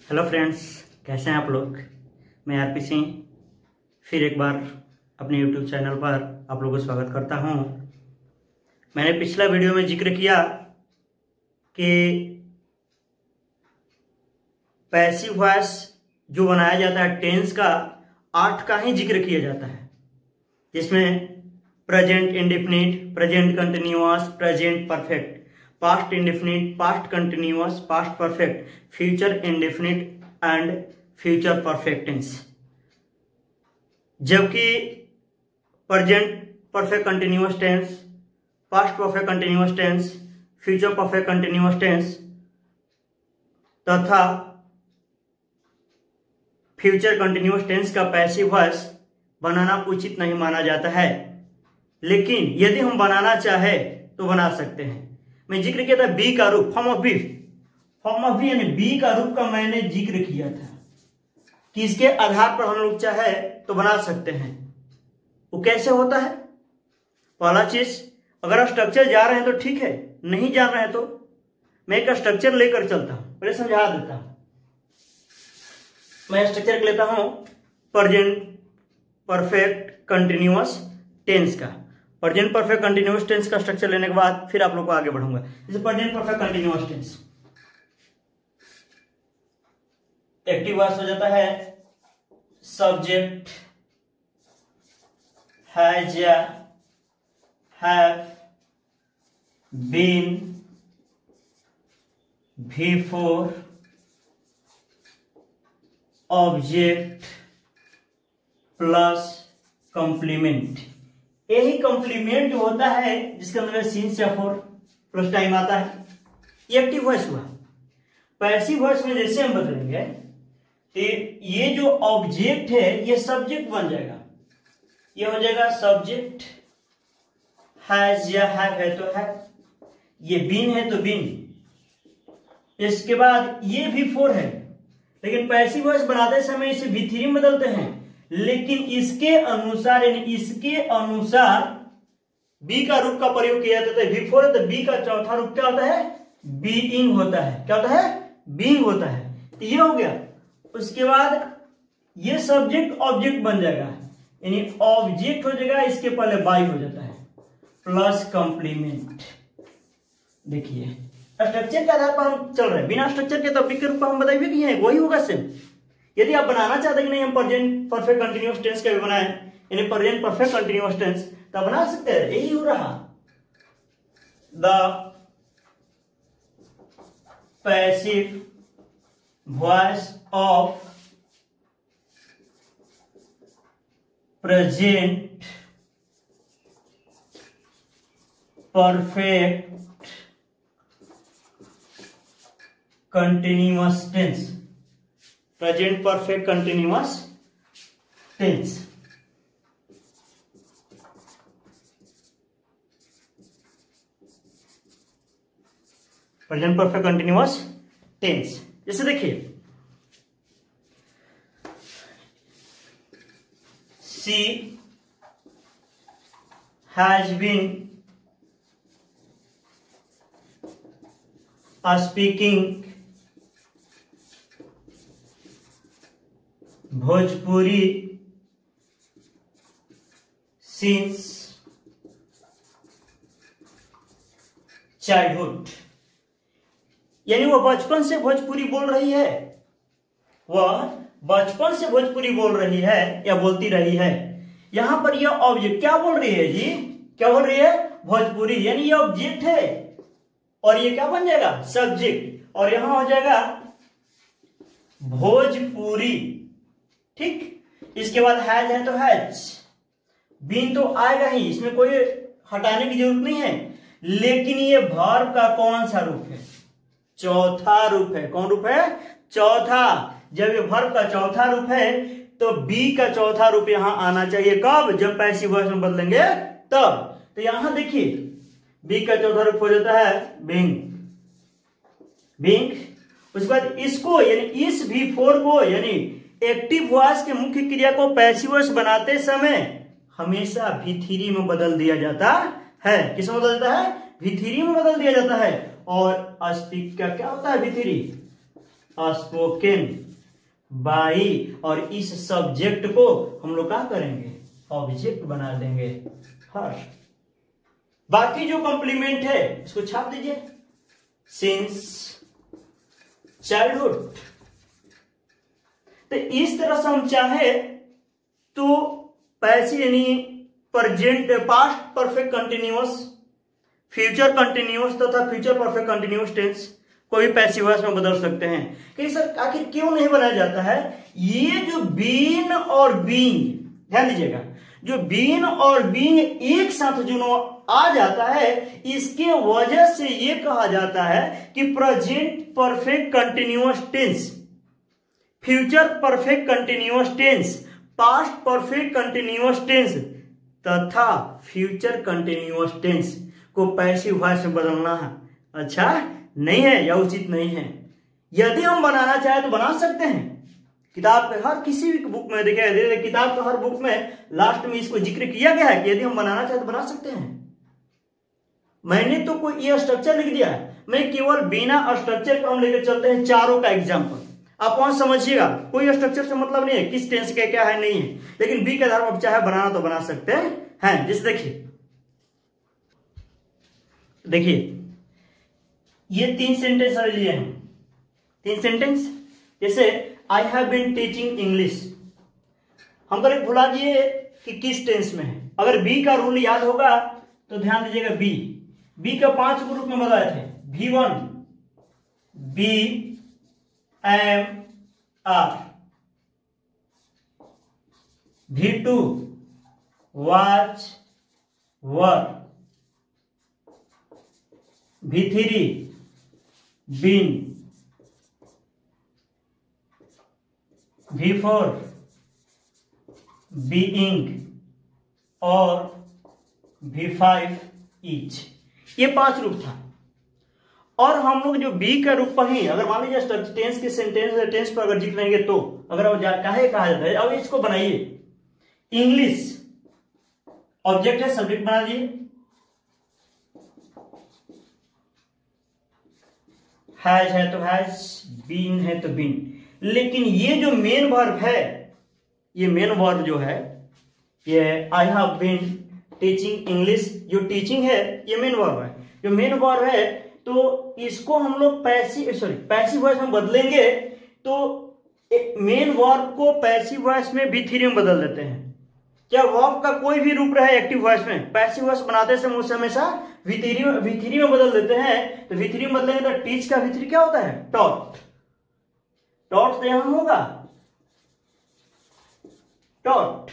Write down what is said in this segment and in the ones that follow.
Hello friends, कैसे हैं आप लोग। मैं आरपी सिंह फिर एक बार अपने यूट्यूब चैनल पर आप लोगों को स्वागत करता हूं। मैंने पिछला वीडियो में जिक्र किया कि पैसिव वॉइस जो बनाया जाता है टेंस का 8 का ही जिक्र किया जाता है, जिसमें present indefinite, present continuous, present perfect, past indefinite, past continuous, past perfect, future indefinite and future perfect tense. जबकि present perfect continuous tense, past perfect continuous tense, future perfect continuous tense तथा future continuous tense का passive voice बनाना उचित नहीं माना जाता है, लेकिन यदि हम बनाना चाहे तो बना सकते हैं। मैं जिक्र किया था बी का रूप, फॉर्म ऑफ बी यानी बी का रूप का मैंने जिक्र किया था कि इसके आधार पर हम लोग चाहे तो बना सकते हैं। वो कैसे होता है? पहला चीज, अगर आप स्ट्रक्चर जा रहे हैं तो ठीक है, नहीं जा रहे हैं तो मैं एक स्ट्रक्चर लेकर चलता हूं, पहले समझा देता हूं। मैं स्ट्रक्चर लेता हूं प्रेजेंट परफेक्ट कंटिन्यूअस टेंस का। प्रेजेंट परफेक्ट कंटिन्यूअस टेंस का स्ट्रक्चर लेने के बाद फिर आप लोग को आगे बढ़ूंगा। जैसे present perfect continuous tense, active voice हो जाता है सब्जेक्ट हैज या have been before object plus complement. यही कॉम्प्लीमेंट होता है जिसके अंदर सिंस या फॉर प्लस टाइम आता है। ये एक्टिव वॉइस हुआ। पैसिव वॉइस में जैसे हम बदलेंगे तो ये जो ऑब्जेक्ट है ये सब्जेक्ट बन जाएगा। ये हो जाएगा सब्जेक्ट हैज या हैव है तो हैव, ये बीन है तो बीन। इसके बाद ये भी फोर है, लेकिन पैसिव वॉइस बनाते समय इसे V3 में बदलते हैं, लेकिन इसके अनुसार बी का रूप का प्रयोग किया जाता है। V4 है तो बी का चौथा रूप क्या होता है? बीइंग होता है। क्या होता है? बीइंग होता है। तो ये हो गया। उसके बाद ये सब्जेक्ट ऑब्जेक्ट बन जाएगा, यानी ऑब्जेक्ट हो जाएगा, इसके पहले बाई हो जाता है प्लस कॉम्प्लीमेंट। देखिए स्ट्रक्चर के आधार पर हम चल रहे हैं, बिना स्ट्रक्चर के टॉपिक के रूप में हम बताइए कि है वही होगा सेम। यदि आप बनाना चाहते हैं कि नहीं हम प्रेजेंट परफेक्ट कंटिन्यूअस टेंस का भी बनाएं, यानी प्रेजेंट परफेक्ट कंटिन्यूअस टेंस, तो बना सकते हैं। यही हो रहा the passive voice of present perfect continuous tense. Present perfect continuous tense. Present perfect continuous tense. जैसे देखिए she has been speaking Bhojpuri since childhood, यानी वह बचपन से भोजपुरी बोल रही है। वह बचपन से भोजपुरी बोल रही है या बोलती रही है। यहां पर यह ऑब्जेक्ट क्या बोल रही है जी? क्या बोल रही है? भोजपुरी, यानी यह ऑब्जेक्ट है और ये क्या बन जाएगा? सब्जेक्ट। और यहां हो जाएगा भोजपुरी। ठीक, इसके बाद हैज है तो हैज, बीन तो आएगा ही, इसमें कोई हटाने की जरूरत नहीं है। लेकिन ये वर्ब का कौन सा रूप है? चौथा रूप है। कौन रूप है? चौथा। जब ये वर्ब का चौथा रूप है तो बी का चौथा रूप यहां आना चाहिए। कब? जब पैसिव वॉइस में बदलेंगे तब। तो यहां देखिए बी का चौथा रूप हो जाता है बीइंग। उसके बाद इसको यानी इस V4 को यानी एक्टिव वॉइस के मुख्य क्रिया को पैसिव वॉइस बनाते समय हमेशा V3 में बदल दिया जाता है। किस में बदल जाता है? V3 में बदल दिया जाता है। और स्पीक का क्या होता है? V3 स्पोकन बाई, और इस सब्जेक्ट को हम लोग क्या करेंगे, ऑब्जेक्ट बना देंगे हर। बाकी जो कॉम्प्लीमेंट है इसको छाप दीजिए, सिंस चाइल्डहुड। तो इस तरह से हम चाहे तो पैसिव यानी present, past perfect continuous, future continuous तथा फ्यूचर परफेक्ट कंटिन्यूअस टेंस को भी पैसिव वॉइस में बदल सकते हैं। कि सर आखिर क्यों नहीं बनाया जाता है? ये जो बीन और बीइंग, ध्यान दीजिएगा, जो बीन और बीइंग एक साथ जो आ जाता है, इसके वजह से ये कहा जाता है कि present perfect continuous tense, future perfect continuous tense, past perfect continuous tense तथा फ्यूचर कंटिन्यूअस टेंस को पैसिव वॉइस में बदलना है अच्छा नहीं है या उचित नहीं है। यदि हम बनाना चाहे तो बना सकते हैं। किताब के हर किसी भी बुक में देखिए, किताब के हर बुक में लास्ट में इसको जिक्र किया गया है कि यदि हम बनाना चाहे तो बना सकते हैं। मैंने तो कोई ये स्ट्रक्चर लिख दिया है, मैं केवल बिना स्ट्रक्चर का हम लेकर चलते हैं चारों का एग्जाम्पल, आप वहां समझिएगा। कोई स्ट्रक्चर से मतलब नहीं है किस टेंस का क्या है नहीं है, लेकिन बी के आधार पर चाहे बनाना तो बना सकते हैं। जैसे देखिए ये 3 सेंटेंस लिए हैं, 3 सेंटेंस। जैसे I have been teaching English, हम करें भुला दिए कि किस टेंस में है। अगर बी का रूल याद होगा तो ध्यान दीजिएगा, बी का 5 ग्रुप में बताए थे, V1 be am are, V2 was were, V3 been, V4 being और V5 ईच। ये 5 रूप था। और हम लोग जो बी का रूप पर ही अगर मान लीजिए टेंस के टेंस पर अगर जिक्र करेंगे तो अगर काहे कहा जाता है, अब इसको बनाइए, इंग्लिश ऑब्जेक्ट है, सब्जेक्ट बना दिए, हैज है तो हैज, बीन है तो बीन। लेकिन ये जो मेन वर्ब है, ये मेन वर्ब जो है, ये I have been teaching English, जो टीचिंग है ये मेन वर्ब है। जो मेन वर्ब है तो इसको हम लोग पैसिव वॉइस में बदलेंगे, तो मेन वर्ब को पैसिव वॉइस में V3 में बदल देते हैं। क्या वर्ब का कोई भी रूप रहे एक्टिव वॉइस में, पैसिव वॉइस बनाते समय उसे हमेशा V3 में बदल देते हैं। तो V3 में बदलेंगे तो टीच का V3 क्या होता है, टॉट। टॉट तो यहां होगा टॉट,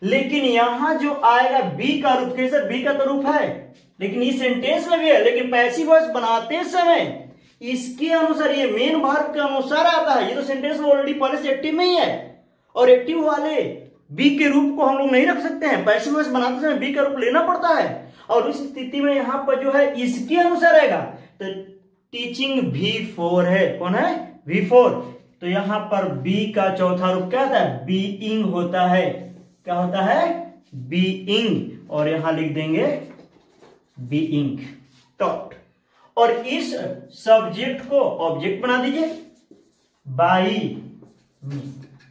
लेकिन यहां जो आएगा बी का रूप, कैसे बी का तो रूप है लेकिन इस सेंटेंस में भी है, लेकिन पैसिव वॉइस बनाते समय इसके अनुसार, ये मेन वर्ब के अनुसार आता है। ये तो सेंटेंस में ऑलरेडी पहले से एक्टिव में ही है, और एक्टिव वाले बी के रूप को हम लोग नहीं रख सकते हैं। पैसिव वॉइस बनाते समय बी का रूप लेना पड़ता है, और उस स्थिति में यहां पर जो है इसके अनुसार आएगा। तो टीचिंग V4 है, कौन है, V4। तो यहां पर बी का चौथा रूप क्या होता है, बीइंग होता है। क्या होता है, बीइंग, और यहां लिख देंगे बीइंग टॉट। और इस सब्जेक्ट को ऑब्जेक्ट बना दीजिए, बाई मी,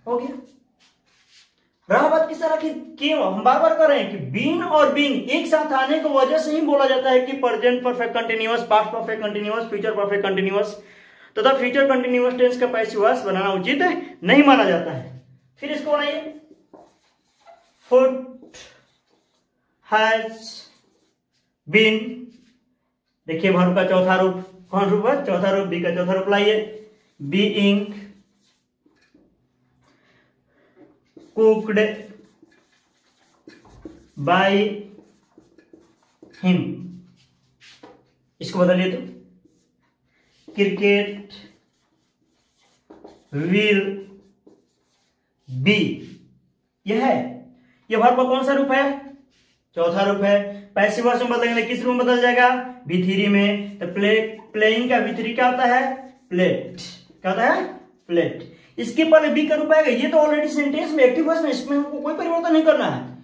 हो गया। रहा बात किस तरह की, क्यों हम बार बार कर रहे हैं कि बीन और बीइंग एक साथ आने की वजह से ही बोला जाता है कि present perfect continuous, past perfect continuous, future perfect continuous तथा फ्यूचर कंटिन्यूअस टेंस का पैसिव वॉइस बनाना उचित नहीं माना जाता है। फिर इसको बनाइए, फुट हैज बीन। देखिए वर्ब का चौथा रूप कौन रूप है, चौथा रूप बी का चौथा रूप लाइए, बीइंग कुक्ड बाय हिम। इसको बदलिए तो क्रिकेट विल बी। यह है, यह वर्ब का कौन सा रूप है, चौथा रूप है। पैसिव वॉइस में बदलेंगे किस रूप में बदल जाएगा, V3 में। तो प्लेइंग का V3 क्या होता है, प्लेट। क्या होता है, प्लेट। इसके पहले बी का रूप आएगा, ये तो ऑलरेडी सेंटेंस में एक्टिव वॉइस में, इसमें हमको कोई परिवर्तन नहीं करना है।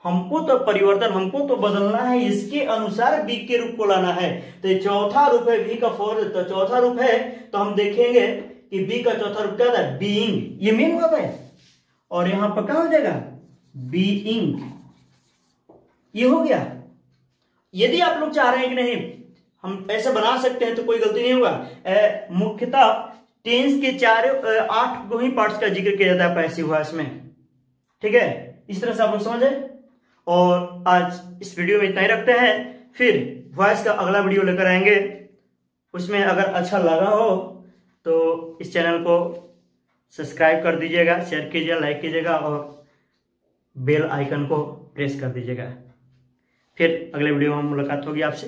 हमको तो बदलना है, इसके अनुसार बी के रूप को लाना है। तो चौथा रूप है V का 4, तो चौथा रूप है। तो हम देखेंगे कि बी का चौथा रूप क्या होता है, बीइंग, ये मेन होता है। और यहां पर क्या हो जाएगा, बीइंग, ये हो गया। यदि आप लोग चाह रहे हैं कि नहीं हम ऐसे बना सकते हैं तो कोई गलती नहीं होगा। मुख्यतः टेंस के 8 को ही पार्ट्स का जिक्र किया जाता है पैसिव वॉइस में, ठीक है। इस तरह से आप लोग समझे। और आज इस वीडियो में इतना ही रखते हैं, फिर वॉइस का अगला वीडियो लेकर आएंगे। उसमें अगर अच्छा लगा हो तो इस चैनल को सब्सक्राइब कर दीजिएगा, शेयर कीजिएगा, लाइक कीजिएगा और बेल आइकन को प्रेस कर दीजिएगा। फिर अगले वीडियो में मुलाकात होगी आपसे।